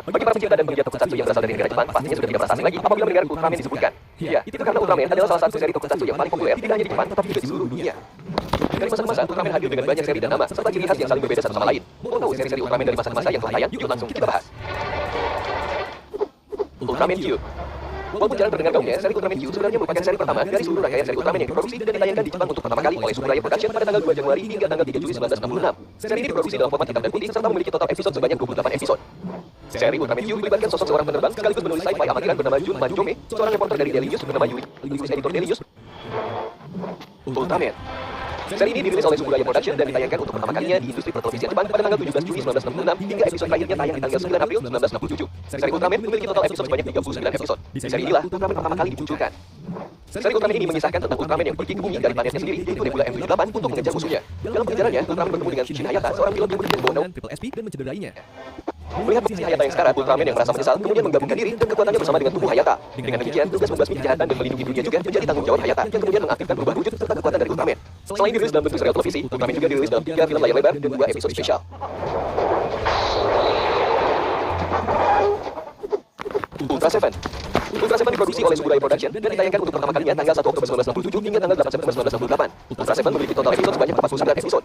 Bagi para pencinta dan penggiat tokusatsu yang berasal dari negara Jepang, pastinya sudah tidak merasa asing lagi apabila mendengar Ultraman disebutkan. Ya, itu karena Ultraman adalah salah satu seri tokusatsu yang paling populer tidak hanya di Jepang, tetapi juga di seluruh dunia. Dari masa ke masa, Ultraman hadir dengan banyak seri dan nama, serta ciri khas yang saling berbeda satu sama lain. Mau tahu seri-seri Ultraman dari masa ke masa yang telah tayang? Yuk langsung kita bahas. Ultraman Q. Walaupun jarang terdengar gaungnya, seri Ultraman Q sebenarnya merupakan seri pertama dari seluruh rangkaian seri Ultraman yang diproduksi dan ditayangkan di Jepang untuk pertama kali oleh Subraya Production pada tanggal 2 Januari hingga tanggal 3 Juli 1966. Seri ini diproduksi dalam format hitam dan putih serta memiliki total episode sebanyak 28 episode. Seri Ultraman Q melibatkan sosok seorang penerbang sekaligus penulis sci-fi amatiran bernama Jun Manjome, seorang reporter dari Daily News bernama Yuri, sekaligus editor Daily News. Ultraman. Seri ini dirilis oleh Subraya Production dan ditayangkan untuk pertama kalinya di industri pertelevisian Jepang pada tanggal 17 Juni 1966 hingga episode terakhirnya tayang di tanggal 9 April 1967. Seri Ultraman memiliki total episode sebanyak 39 episode. Di seri inilah Ultraman pertama kali dimunculkan. Seri Ultraman ini mengisahkan tentang Ultraman yang pergi ke bumi dari planetnya sendiri, yaitu Nebula M78, untuk mengejar musuhnya. Dalam perjalanannya, Ultraman bertemu dengan Shin Hayata, seorang pilot yang bertugas Bono dan mencederainya. Melihat posisi Hayata yang sekarat, Ultraman yang merasa menyesal kemudian menggabungkan diri dan kekuatannya bersama dengan tubuh Hayata. Dengan demikian, tugas membasmi kejahatan dan melindungi dunia juga menjadi tanggung jawab Hayata, yang kemudian mengaktifkan berubah wujud serta kekuatan dari Ultraman. Selain dirilis dalam bentuk serial televisi, Ultraman juga dirilis dalam 3 film layar lebar dan 2 episode spesial. Ultra Seven. Ultra Seven diproduksi oleh Subraya Production dan ditayangkan untuk pertama kalinya tanggal 1 Oktober 1967 hingga tanggal 8 September 1968. Ultra Seven memiliki total episode sebanyak 49 episode.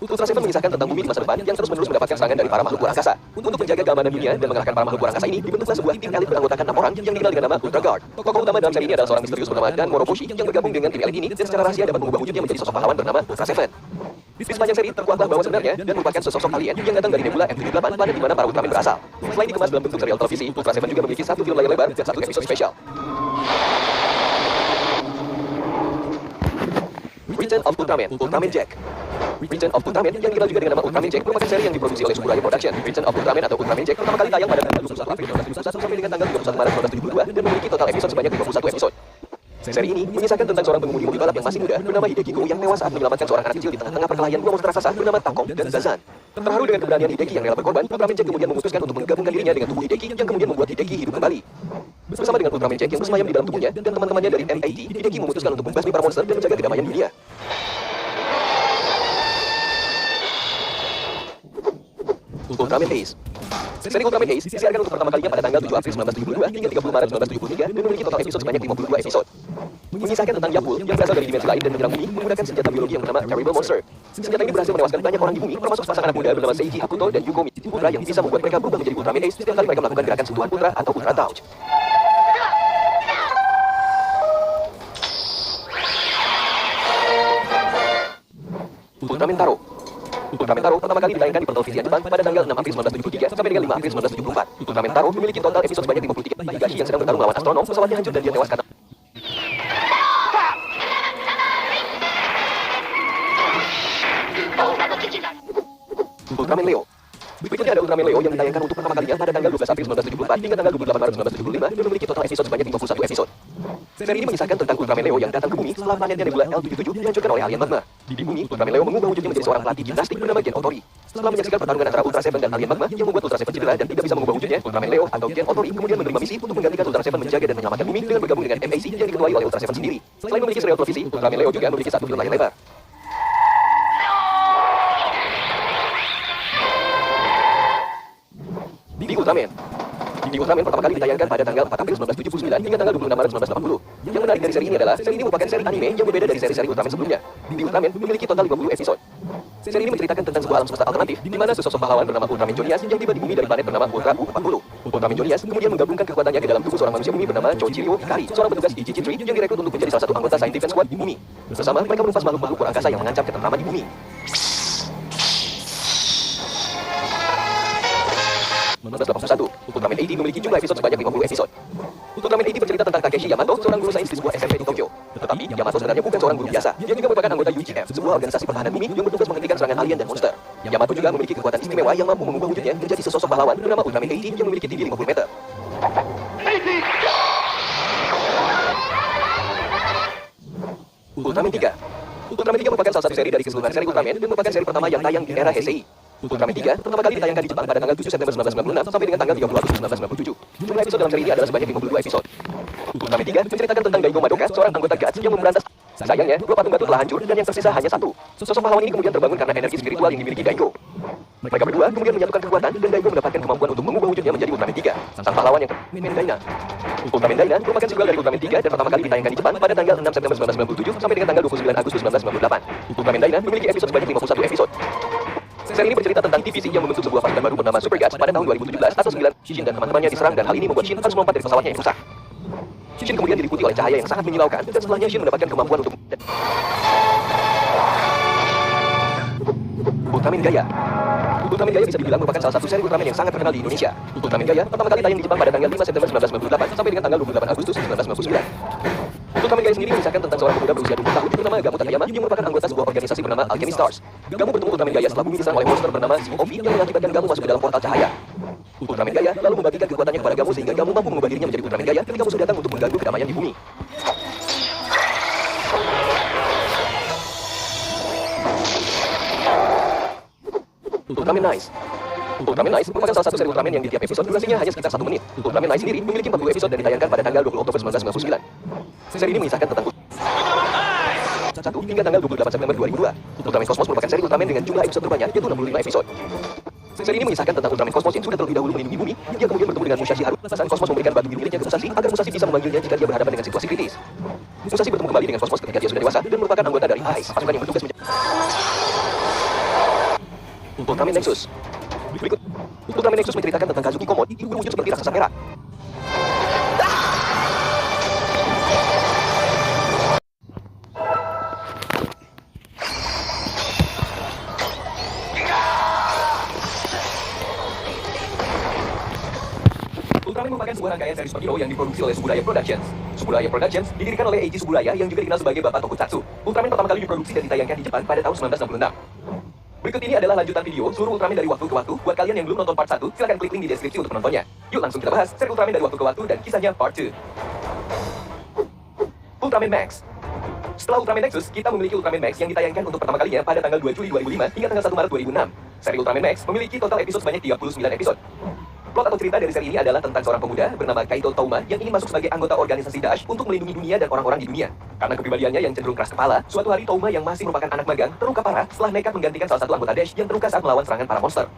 Ultra Seven mengisahkan tentang bumi di masa depan yang terus-menerus mendapatkan serangan dari para makhluk luar angkasa. Untuk menjaga keamanan dunia dan mengalahkan para makhluk luar angkasa ini, dibentuklah sebuah tim elit beranggotakan 6 orang yang dikenal dengan nama Ultra Guard. Tokoh utama dalam seri ini adalah seorang misterius bernama Dan Moroboshi yang bergabung dengan tim elit ini dan secara rahasia dapat mengubah wujudnya menjadi sosok pahlawan bernama Ultra Seven. Di sepanjang seri terkuaklah bahwa sebenarnya Dan merupakan sosok alien yang datang dari Nebula M78, planet di mana para Ultraman berasal. Selain dikemas dalam bentuk serial televisi, Ultra Seven juga memiliki 1 film layar lebar dan 1 episode spesial. Return of Ultraman, Ultraman Jack. Return of Ultraman yang dikenal juga dengan nama Ultraman Jack merupakan seri yang diproduksi oleh Subraya Production. Return of Ultraman atau Ultraman Jack pertama kali tayang pada tanggal 21 April 1971 sampai dengan tanggal 31 Maret 1972 dan memiliki total episode sebanyak 21 episode. Seri ini mengisahkan tentang seorang pengemudi mobil balap yang masih muda bernama Hideki Go yang tewas saat menyelamatkan seorang anak kecil di tengah-tengah perkelahian 2 monster raksasa bernama Takong dan Zazan. Terharu dengan keberanian Hideki yang rela berkorban, Ultraman Jack kemudian memutuskan untuk menggabungkan dirinya dengan tubuh Hideki yang kemudian membuat Hideki hidup kembali. Bersama dengan Ultraman Jack yang bersemayam di dalam tubuhnya dan teman-temannya dari MAT, Hideki memutuskan untuk membasmi para monster dan menjaga kedamaian dunia. Ultraman Ace. Seri Ultraman Ace disiarkan untuk pertama kalinya pada tanggal 7 April 1972 hingga 30 Maret 1973 dan memiliki total episode sebanyak 52 episode. Mengisahkan tentang Yapul yang berasal dari dimensi lain dan menyerang bumi menggunakan senjata biologi yang bernama Terrible Monster. Senjata ini berhasil menewaskan banyak orang di bumi, termasuk sepasang anak muda bernama Seiji Hakuto dan Yuko Michi Putra yang bisa membuat mereka berubah menjadi Ultraman Ace setiap kali mereka melakukan gerakan sentuhan Ultra atau Ultra Touch. Ultraman Taro. Ultraman Taro pertama kali ditayangkan di pertelevisian Jepang pada tanggal 6 April 1973 sampai dengan 5 April 1974. Ultraman Taro memiliki total episode sebanyak 53. Higashi yang sedang bertarung melawan astronom, pesawatnya hancur dan dia tewas karena Ultraman Leo. Berikutnya ada Ultraman Leo yang ditayangkan untuk pertama kalinya pada tanggal 12 April 1974 hingga tanggal 28 Maret 1975 dan memiliki total episode sebanyak 51 episode. Seri ini mengisahkan tentang Ultraman Leo yang datang ke bumi setelah planetnya Nebula L77 dihancurkan oleh alien magma. Di bumi, Ultraman Leo mengubah wujudnya menjadi seorang pelatih gimnastik bernama Gen Otori. Setelah menyaksikan pertarungan antara Ultra Seven dan alien magma yang membuat Ultra Seven cedera dan tidak bisa mengubah wujudnya, Ultraman Leo atau Gen Otori kemudian menerima misi untuk menggantikan Ultra Seven menjaga dan menyelamatkan bumi dengan bergabung dengan MAC yang diketuai oleh Ultra Seven sendiri. Selain memiliki serial televisi, Ultraman Leo juga memiliki 1 film layar lebar. Di Ultraman pertama kali ditayangkan pada tanggal 4 April 1979 hingga tanggal 26 Maret 1980. Yang menarik dari seri ini adalah seri ini merupakan seri anime yang berbeda dari seri-seri Ultraman sebelumnya. Di Ultraman memiliki total 50 episode. Seri ini menceritakan tentang sebuah alam semesta alternatif di mana sesosok pahlawan bernama Ultraman Jonias yang tiba di bumi dari planet bernama Ultra U40. Ultraman Jonias kemudian menggabungkan kekuatannya ke dalam tubuh seorang manusia bumi bernama Chojiryo Hikari, seorang petugas Ichichi Tree yang direkrut untuk menjadi salah satu anggota Scientific Squad di bumi. Bersama mereka menumpas makhluk-makhluk luar angkasa yang mengancam ketentraman di bumi. Ultraman AD memiliki jumlah episode sebanyak 50 episode. Ultraman AD bercerita tentang Takeshi Yamato, seorang guru sains di sebuah SMP di Tokyo. Tetapi Yamato sebenarnya bukan seorang guru biasa. Dia juga merupakan anggota UGF, sebuah organisasi pertahanan bumi yang bertugas menghentikan serangan alien dan monster. Yamato juga memiliki kekuatan istimewa yang mampu mengubah wujudnya menjadi sesosok pahlawan bernama Ultraman AD yang memiliki tinggi 50 meter. Ultraman 3. Ultraman 3 merupakan salah satu seri dari keseluruhan seri Ultraman dan merupakan seri pertama yang tayang di era Heisei. Ultraman 3 pertama kali ditayangkan di Jepang pada tanggal 7 September 1996 sampai dengan tanggal 30 Agustus 1997. Jumlah episode dalam seri ini adalah sebanyak 52 episode. Ultraman 3 menceritakan tentang Daigo Madoka, seorang anggota Guts yang memberantas. Sayangnya, dua patung batu telah hancur dan yang tersisa hanya satu. Sosok pahlawan ini kemudian terbangun karena energi spiritual yang dimiliki Daigo. Mereka berdua kemudian menyatukan kekuatan dan Daigo mendapatkan kemampuan untuk mengubah wujudnya menjadi Ultraman 3, sang pahlawan yang Mendaina. Ultraman Daina merupakan sequel dari Ultraman 3 dan pertama kali ditayangkan di Jepang pada tanggal 6 September 1997 sampai dengan tanggal 29 Agustus 1998. Ultraman Daina memiliki episode sebanyak 51 episode. Seri ini bercerita tentang TVC yang membentuk sebuah pasukan baru bernama Super Guts pada tahun 2017 atau 9. Shin dan teman-temannya diserang dan hal ini membuat Shin harus melompat dari pesawatnya yang rusak. Shin kemudian diliputi oleh cahaya yang sangat menyilaukan dan setelahnya Shin mendapatkan kemampuan untuk Ultraman Gaia. Ultraman Gaia bisa dibilang merupakan salah satu seri Ultraman yang sangat terkenal di Indonesia. Ultraman Gaia pertama kali tayang di Jepang pada tanggal 5 September 1998 sampai dengan tanggal 28 Agustus 1999. Ultraman Gaia sendiri mengisahkan tentang seorang pemuda berusia 20 tahun bernama Gamu Takayama yang merupakan anggota sebuah organisasi bernama Alchemy Stars. Gamu bertemu Ultraman Gaia setelah bumi diserang oleh monster bernama COV yang mengakibatkan Gamu masuk ke dalam portal cahaya. Ultraman Gaia lalu membagikan kekuatannya kepada Gamu sehingga Gamu mampu mengubah dirinya menjadi Ultraman Gaia ketika musuh datang untuk mengganggu kedamaian di bumi. Ultraman Nice. Ultraman Nice merupakan salah satu seri Ultraman yang di tiap episode durasinya hanya sekitar 1 menit. Ultraman Nice sendiri memiliki 40 episode dan ditayangkan pada tanggal 20 Oktober 1999. Seri ini mengisahkan tentang 1 hingga tanggal 28 September 2002. Ultraman Cosmos merupakan seri Ultraman dengan jumlah episode terbanyak, yaitu 65 episode. Seri ini mengisahkan tentang Ultraman Cosmos yang sudah terlebih dahulu melindungi bumi. Dia kemudian bertemu dengan Musashi Haru. Sang Cosmos memberikan batu miliknya ke Musashi agar Musashi bisa memanggilnya jika dia berhadapan dengan situasi kritis. Musashi bertemu kembali dengan Cosmos ketika dia sudah dewasa dan merupakan anggota dari ICE, pasukan yang bertugas menjaga Ultraman Nexus. Berikut, Ultraman Nexus menceritakan tentang Kazuki Komod yang berwujud seperti raksasa merah. Ultraman merupakan sebuah rangkaian seri superhero yang diproduksi oleh Suburaya Productions. Suburaya Productions didirikan oleh Eiji Suburaya yang juga dikenal sebagai Bapak Tokusatsu. Ultraman pertama kali diproduksi dan ditayangkan di Jepang pada tahun 1966. Berikut ini adalah lanjutan video seluruh Ultraman dari waktu ke waktu. Buat kalian yang belum nonton part 1, silahkan klik link di deskripsi untuk menontonnya. Yuk langsung kita bahas seri Ultraman dari waktu ke waktu dan kisahnya part 2. Ultraman Max. Setelah Ultraman Nexus, kita memiliki Ultraman Max yang ditayangkan untuk pertama kalinya pada tanggal 2 Juli 2005 hingga tanggal 1 Maret 2006. Seri Ultraman Max memiliki total episode sebanyak 39 episode. Plot atau cerita dari seri ini adalah tentang seorang pemuda bernama Kaito Touma yang ingin masuk sebagai anggota organisasi Dash untuk melindungi dunia dan orang-orang di dunia. Karena kepribadiannya yang cenderung keras kepala, suatu hari Touma yang masih merupakan anak magang terluka parah setelah nekat menggantikan salah satu anggota Dash yang terluka saat melawan serangan para monster.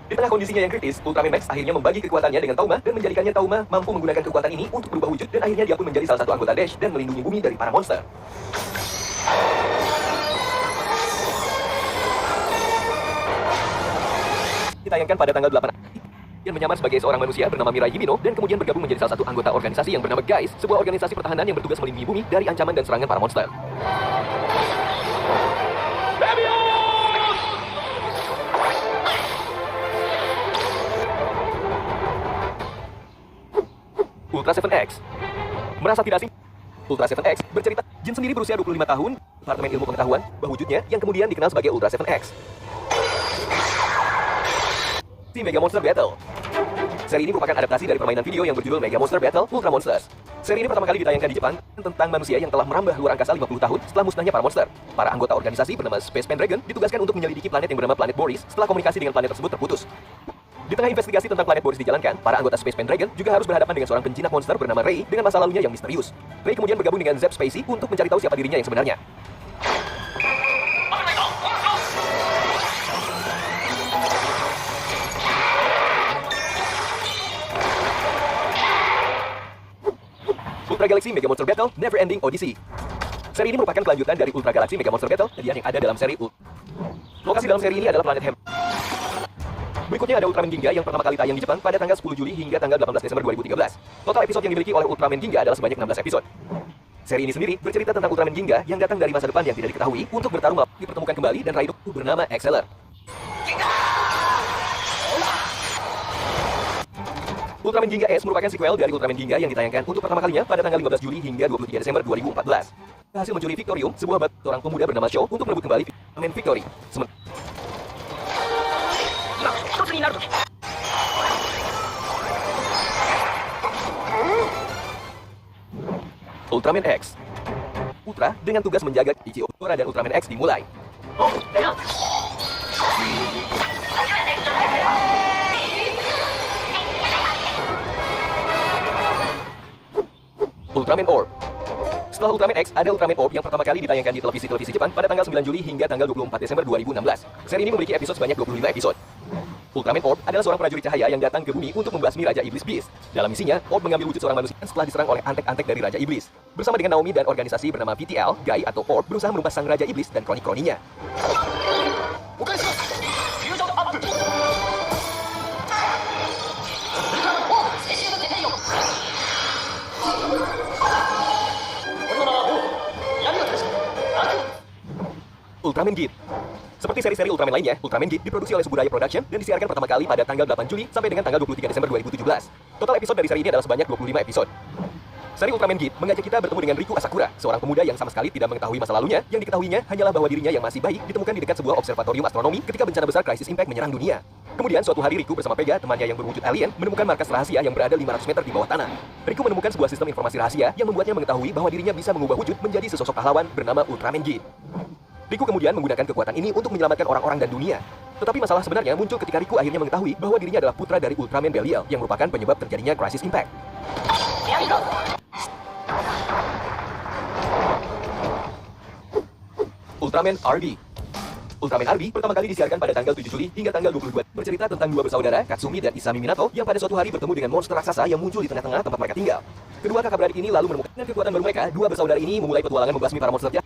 Di tengah kondisinya yang kritis, Ultraman Max akhirnya membagi kekuatannya dengan Touma dan menjadikannya Touma mampu menggunakan kekuatan ini untuk berubah wujud dan akhirnya dia pun menjadi salah satu anggota Dash dan melindungi bumi dari para monster. Ditayangkan pada tanggal 8 yang menyamar sebagai seorang manusia bernama Mirai Himino dan kemudian bergabung menjadi salah satu anggota organisasi yang bernama GUICE, sebuah organisasi pertahanan yang bertugas melindungi bumi dari ancaman dan serangan para monster. Ultra 7X. Merasa tidak asing? Ultra 7X bercerita Jin sendiri berusia 25 tahun, Departemen Ilmu Pengetahuan, wujudnya yang kemudian dikenal sebagai Ultra 7X. Mega Monster Battle. Seri ini merupakan adaptasi dari permainan video yang berjudul Mega Monster Battle Ultra Monsters. Seri ini pertama kali ditayangkan di Jepang tentang manusia yang telah merambah luar angkasa 50 tahun setelah musnahnya para monster. Para anggota organisasi bernama Space Pendragon ditugaskan untuk menyelidiki planet yang bernama planet Boris setelah komunikasi dengan planet tersebut terputus. Di tengah investigasi tentang planet Boris dijalankan, para anggota Space Pendragon juga harus berhadapan dengan seorang penjinak monster bernama Ray dengan masa lalunya yang misterius. Ray kemudian bergabung dengan Zep Spacey untuk mencari tahu siapa dirinya yang sebenarnya. Ultra Galaxy Mega Monster Battle Never Ending Odyssey. Seri ini merupakan kelanjutan dari Ultra Galaxy Mega Monster Battle yang ada dalam seri Lokasi dalam seri ini adalah planet Hem. Berikutnya ada Ultraman Ginga yang pertama kali tayang di Jepang pada tanggal 10 Juli hingga tanggal 18 Desember 2013. Total episode yang dimiliki oleh Ultraman Ginga adalah sebanyak 16 episode. Seri ini sendiri bercerita tentang Ultraman Ginga yang datang dari masa depan yang tidak diketahui untuk bertarung dipertemukan kembali dan Raido bernama Exceller. Ultraman Ginga S merupakan sequel dari Ultraman Ginga yang ditayangkan untuk pertama kalinya pada tanggal 15 Juli hingga 23 Desember 2014. Berhasil mencuri Victorium, sebuah batu seorang pemuda bernama Sho untuk merebut kembali Ultraman Victory. Ultraman X. Ultra dengan tugas menjaga Ichigo dan Ultraman X dimulai. Ultraman Orb. Setelah Ultraman X, ada Ultraman Orb yang pertama kali ditayangkan di televisi Jepang pada tanggal 9 Juli hingga tanggal 24 Desember 2016. Seri ini memiliki episode sebanyak 25 episode. Ultraman Orb adalah seorang prajurit cahaya yang datang ke bumi untuk membasmi Raja Iblis Beast. Dalam misinya, Orb mengambil wujud seorang manusia setelah diserang oleh antek-antek dari Raja Iblis. Bersama dengan Naomi dan organisasi bernama VTL, Guy atau Orb berusaha merumpas sang Raja Iblis dan kroni-kroninya. Ultraman Git. Seperti seri-seri Ultraman lainnya, Ultraman Git diproduksi oleh Suburaya Production dan disiarkan pertama kali pada tanggal 8 Juli sampai dengan tanggal 23 Desember 2017. Total episode dari seri ini adalah sebanyak 25 episode. Seri Ultraman Git mengajak kita bertemu dengan Riku Asakura, seorang pemuda yang sama sekali tidak mengetahui masa lalunya. Yang diketahuinya hanyalah bahwa dirinya yang masih bayi ditemukan di dekat sebuah observatorium astronomi ketika bencana besar Crisis Impact menyerang dunia. Kemudian suatu hari Riku bersama Pega, temannya yang berwujud alien, menemukan markas rahasia yang berada 500 meter di bawah tanah. Riku menemukan sebuah sistem informasi rahasia yang membuatnya mengetahui bahwa dirinya bisa mengubah wujud menjadi sesosok pahlawan bernama Ultraman Git. Riku kemudian menggunakan kekuatan ini untuk menyelamatkan orang-orang dan dunia. Tetapi masalah sebenarnya muncul ketika Riku akhirnya mengetahui bahwa dirinya adalah putra dari Ultraman Belial yang merupakan penyebab terjadinya Crisis Impact. Ultraman RB. Ultraman RB pertama kali disiarkan pada tanggal 7 Juli hingga tanggal 22, bercerita tentang dua bersaudara, Katsumi dan Isami Minato, yang pada suatu hari bertemu dengan monster raksasa yang muncul di tengah-tengah tempat mereka tinggal. Kedua kakak beradik ini lalu menemukan kekuatan baru mereka. Dua bersaudara ini memulai petualangan membasmi para monster jahat.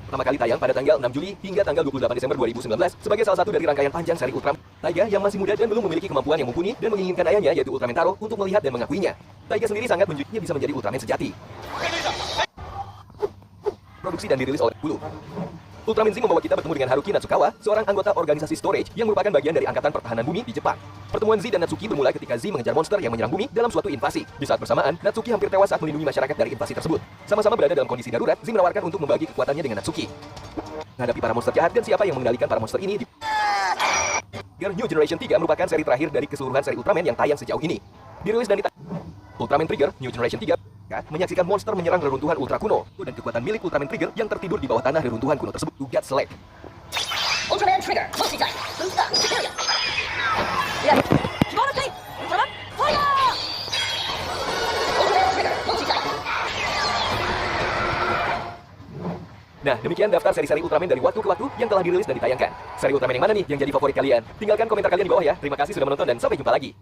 Pertama kali tayang pada tanggal 6 Juli hingga tanggal 28 Desember 2019 sebagai salah satu dari rangkaian panjang seri Ultraman. Taiga yang masih muda dan belum memiliki kemampuan yang mumpuni dan menginginkan ayahnya yaitu Ultraman Taro untuk melihat dan mengakuinya. Taiga sendiri sangat menunjuknya bisa menjadi Ultraman sejati. Produksi dan dirilis oleh Hulu. Ultraman Z membawa kita bertemu dengan Haruki Natsukawa, seorang anggota organisasi Storage yang merupakan bagian dari Angkatan Pertahanan Bumi di Jepang. Pertemuan Z dan Natsuki bermula ketika Z mengejar monster yang menyerang bumi dalam suatu invasi. Di saat bersamaan, Natsuki hampir tewas saat melindungi masyarakat dari invasi tersebut. Sama-sama berada dalam kondisi darurat, Z menawarkan untuk membagi kekuatannya dengan Natsuki. Menghadapi para monster jahat dan siapa yang mengendalikan para monster ini. New Generation 3 merupakan seri terakhir dari keseluruhan seri Ultraman yang tayang sejauh ini. Dirilis dan Ultraman Trigger New Generation 3 menyaksikan monster menyerang reruntuhan ultra kuno dan kekuatan milik Ultraman Trigger yang tertidur di bawah tanah reruntuhan kuno tersebut to get select. Ultraman Trigger multi-type booster superior. Ultraman fire! Ultraman Trigger multi-type. Nah, demikian daftar seri-seri Ultraman dari waktu ke waktu yang telah dirilis dan ditayangkan. Seri Ultraman yang mana nih yang jadi favorit kalian? Tinggalkan komentar kalian di bawah ya. Terima kasih sudah menonton dan sampai jumpa lagi.